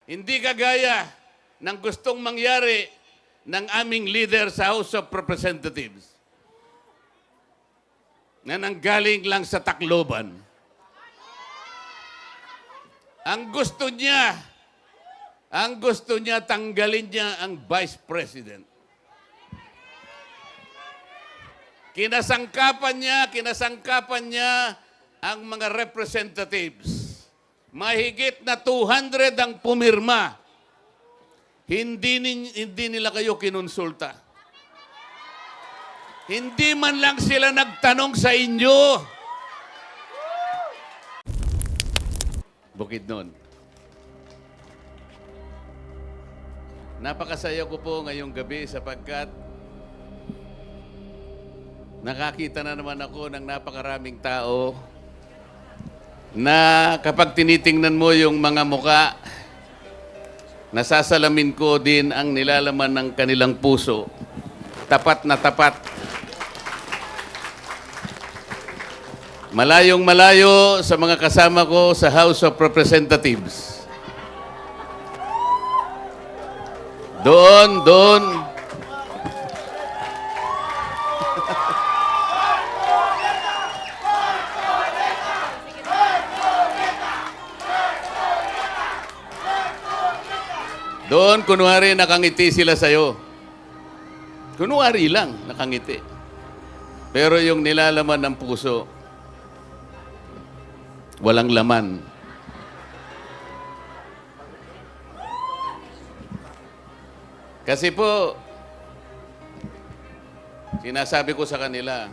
Hindi kagaya ng gustong mangyari ng aming leader sa House of Representatives na nanggaling lang sa Tacloban. Ang gusto niya tanggalin niya ang Vice President. Kinasangkapan niya ang mga representatives. Mahigit na 200 ang pumirma. Hindi nila kayo kinonsulta. Hindi man lang sila nagtanong sa inyo. Bukidnon. Napakasaya ko po ngayong gabi sapagkat nakakita na naman ako ng napakaraming tao na kapag tinitingnan mo yung mga muka, nasasalamin ko din ang nilalaman ng kanilang puso. Tapat na tapat. Malayong malayo sa mga kasama ko sa House of Representatives. Doon. Doon, kunwari, nakangiti sila sa'yo. Kunwari lang, nakangiti. Pero yung nilalaman ng puso, walang laman. Kasi po, sinasabi ko sa kanila,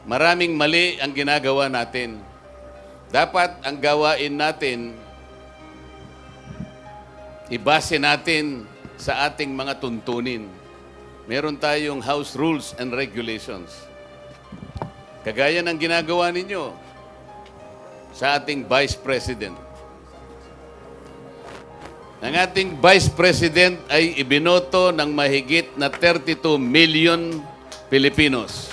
maraming mali ang ginagawa natin. Dapat ang gawain natin, ibase natin sa ating mga tuntunin. Meron tayong House Rules and Regulations. Kagaya ng ginagawa ninyo sa ating Vice President. Ang ating Vice President ay ibinoto ng mahigit na 32 million Pilipinos.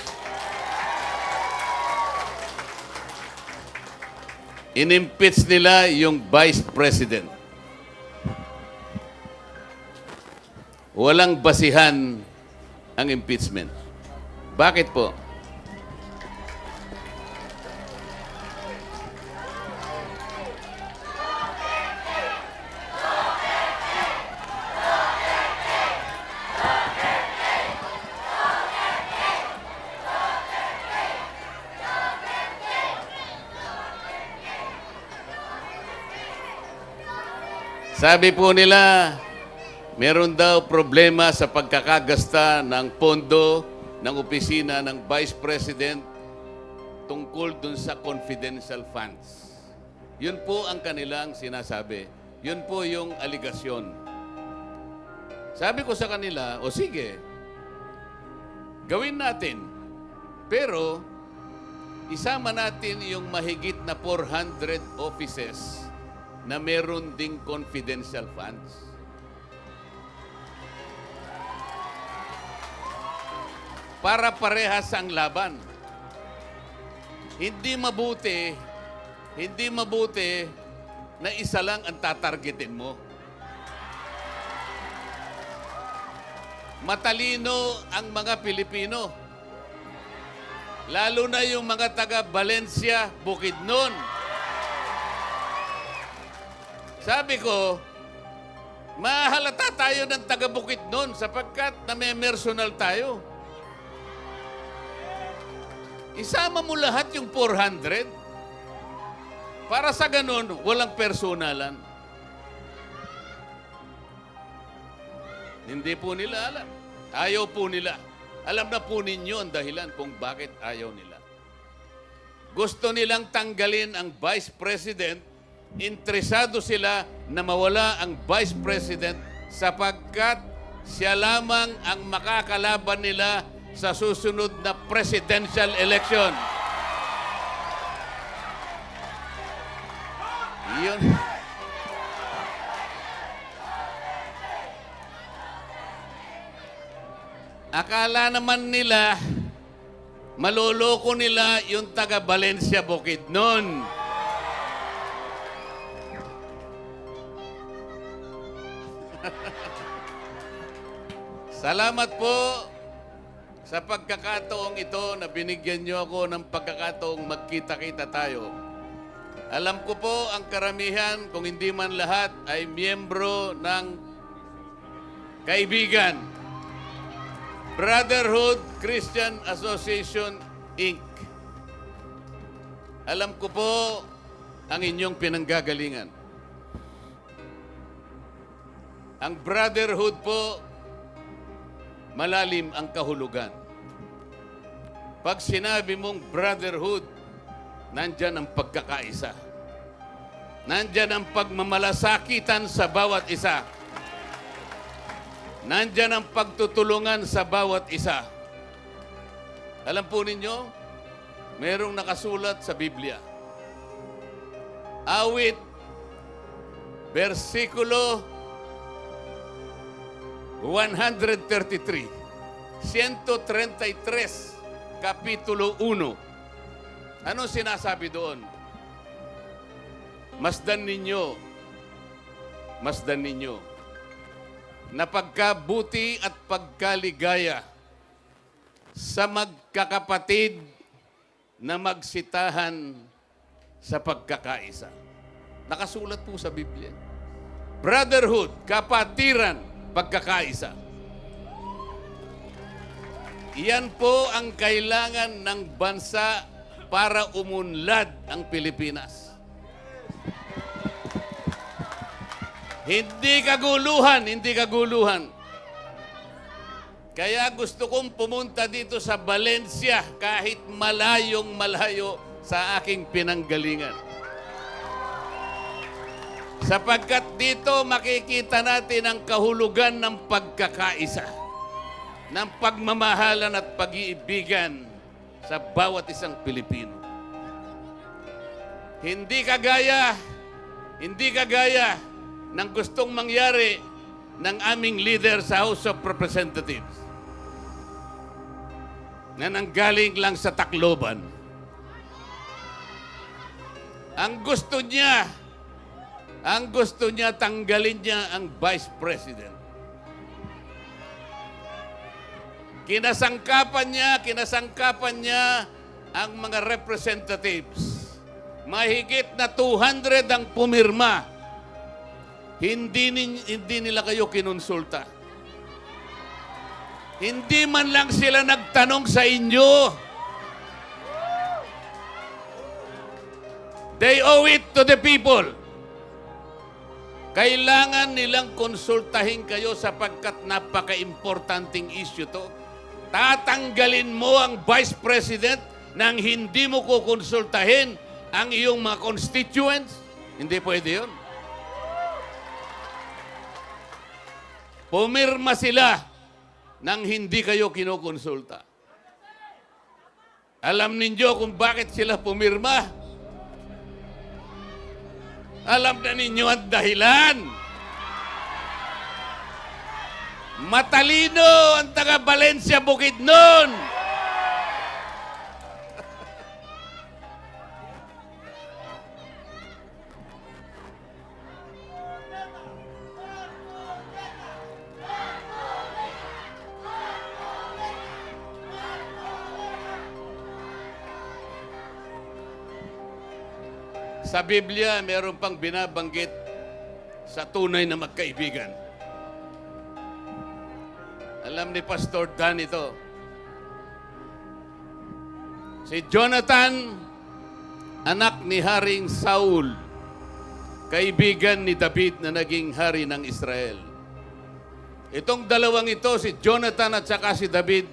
Inimpeach nila yung Vice President. Walang basihan ang impeachment. Bakit po? Sabi po nila, meron daw problema sa pagkakagasta ng pondo ng opisina ng Vice President tungkol dun sa confidential funds. Yun po ang kanilang sinasabi. Yun po yung aligasyon. Sabi ko sa kanila, o sige, gawin natin. Pero, isama natin yung mahigit na 400 offices na meron ding confidential funds. Para parehas ang laban. Hindi mabuti na isa lang ang tatargetin mo. Matalino ang mga Pilipino. Lalo na yung mga taga Valencia, Bukidnon. Sabi ko, mahalata tayo ng taga Bukidnon sapagkat namemersonal tayo. Isama mo lahat yung 400 para sa ganun, walang personalan. Hindi po nila alam. Ayaw po nila. Alam na po ninyo ang dahilan kung bakit ayaw nila. Gusto nilang tanggalin ang Vice President. Interesado sila na mawala ang Vice President sapagkat siya lamang ang makakalaban nila sa susunod na presidential election. Yun. Akala naman nila, maloloko nila yung taga Valencia Bukidnon. Salamat po sa pagkakataong ito na binigyan niyo ako ng pagkakataong magkita-kita tayo. Alam ko po ang karamihan, kung hindi man lahat, ay miyembro ng kaibigan. Brotherhood Christian Association, Inc. Alam ko po ang inyong pinanggagalingan. Ang brotherhood po, malalim ang kahulugan. Pag sinabi mong brotherhood, nandyan ang pagkakaisa. Nandyan ang pagmamalasakitan sa bawat isa. Nandyan ang pagtutulungan sa bawat isa. Alam po ninyo, merong nakasulat sa Biblia. Awit, versikulo 133, 133, Kapitulo 1. Anong sinasabi doon? Masdan ninyo, na pagkabuti at pagkaligaya sa magkakapatid na magsitahan sa pagkakaisa. Nakasulat po sa Biblia. Brotherhood, kapatiran, pagkakaisa. Iyan po ang kailangan ng bansa para umunlad ang Pilipinas. Hindi kaguluhan. Kaya gusto kong pumunta dito sa Valencia kahit malayo sa aking pinanggalingan. Sapagkat dito makikita natin ang kahulugan ng pagkakaisa, ng pagmamahalan at pag-iibigan sa bawat isang Pilipino. Hindi kagaya ng gustong mangyari ng aming leader sa House of Representatives na nanggaling lang sa Tacloban. Ang gusto niya tanggalin niya ang Vice President. Kinasangkapan niya ang mga representatives. Mahigit na 200 ang pumirma. Hindi nila kayo kinonsulta. Hindi man lang sila nagtanong sa inyo. They owe it to the people. Kailangan nilang konsultahin kayo sapagkat napaka-importanting issue to. Tatanggalin mo ang Vice President nang hindi mo kukonsultahin ang iyong mga constituents? Hindi pwede yun. Pumirma sila nang hindi kayo kinukonsulta. Alam ninyo kung bakit sila pumirma? Alam na ninyo ang dahilan. Matalino ang taga Valencia Bukidnon. Sa Biblia, meron pang binabanggit sa tunay na magkaibigan. Alam ni Pastor Dan ito. Si Jonathan, anak ni Haring Saul, kaibigan ni David na naging hari ng Israel. Itong dalawang ito, si Jonathan at saka si David,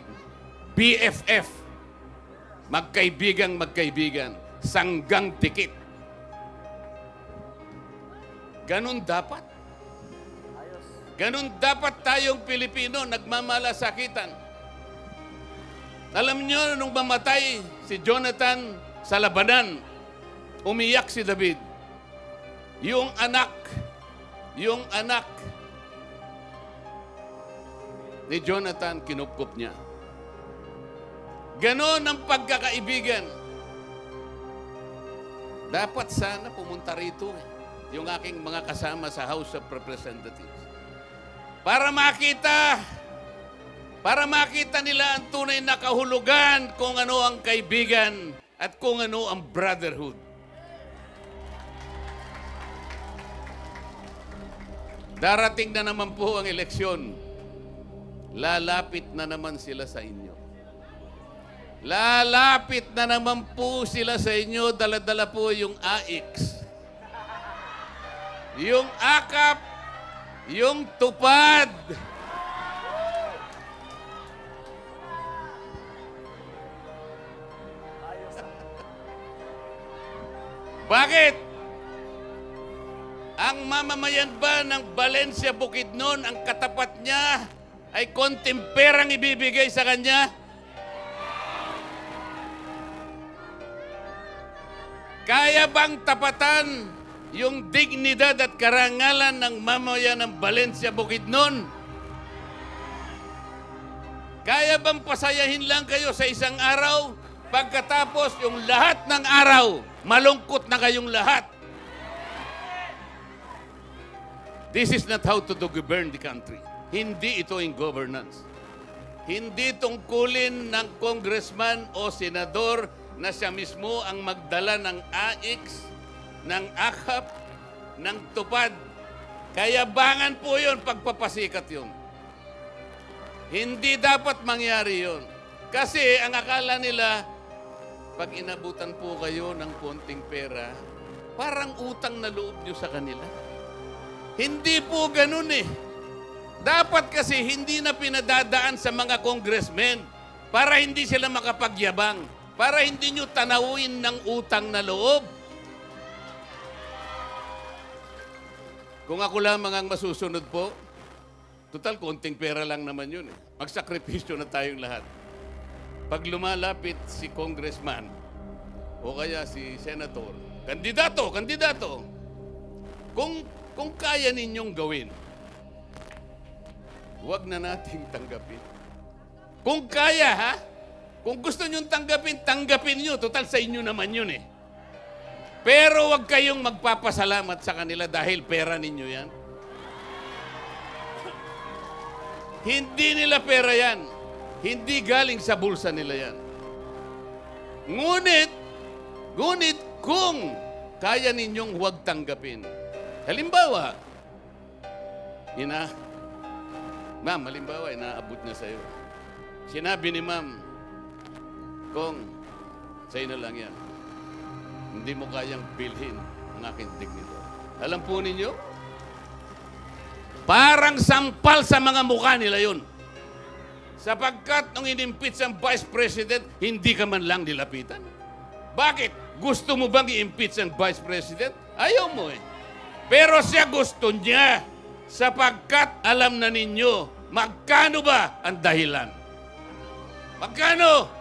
BFF. Magkaibigan. Sanggang dikit. Ganon dapat. Ganon dapat tayong Pilipino, nagmamalasakitan. Alam nyo, nung mamatay si Jonathan sa labanan, umiyak si David. Yung anak ni Jonathan, kinupkup niya. Ganon ang pagkakaibigan. Dapat sana pumunta rito yung aking mga kasama sa House of Representatives. para makita nila ang tunay na kahulugan kung ano ang kaibigan at kung ano ang brotherhood. Darating na naman po ang eleksyon. Lalapit na naman sila sa inyo. Lalapit na naman po sila sa inyo. Dala-dala po yung AIX. Yung AKAP. Yung tupad. Bakit? Ang mamamayan ba ng Valencia Bukidnon, ang katapat niya ay konting perang ibibigay sa kanya? Kaya bang tapatan yung dignidad at karangalan ng mamamayan ng Valencia Bukidnon? Kaya bang pasayahin lang kayo sa isang araw? Pagkatapos yung lahat ng araw, malungkot na kayong lahat. This is not how to govern the country. Hindi ito in governance. Hindi tungkulin ng congressman o senador na siya mismo ang magdala ng AIX, ng AKAP, ng tupad. Kayabangan po yun, pagpapasikat yun. Hindi dapat mangyari yun. Kasi ang akala nila, pag inabutan po kayo ng konting pera, parang utang na loob nyo sa kanila. Hindi po ganun eh. Dapat kasi hindi na pinadadaan sa mga congressmen para hindi sila makapagyabang, para hindi nyo tanawin ng utang na loob. Kung ako lamang ang masusunod po, total, konting pera lang naman yun eh. Magsakripisyo na tayong lahat. Pag lumalapit si congressman o kaya si senator, kandidato, kung kaya ninyong gawin, huwag na nating tanggapin. Kung kaya, ha? Kung gusto nyong tanggapin nyo. Total, sa inyo naman yun eh. Pero huwag kayong magpapasalamat sa kanila dahil pera ninyo yan. Hindi nila pera yan. Hindi galing sa bulsa nila yan. Ngunit kung kaya ninyong huwag tanggapin. Halimbawa, ma'am, halimbawa, inaabot na sa'yo. Sinabi ni ma'am, Kong, sa'yo na lang yan. Hindi mo kayang bilhin ang aking dignidad. Alam po ninyo, parang sampal sa mga mukha nila yun. Sapagkat nung inimpeach ang Vice President, hindi ka man lang nilapitan. Bakit? Gusto mo bang i-impeach ang Vice President? Ayaw mo eh. Pero siya gusto niya sapagkat alam na ninyo magkano ba ang dahilan. Magkano?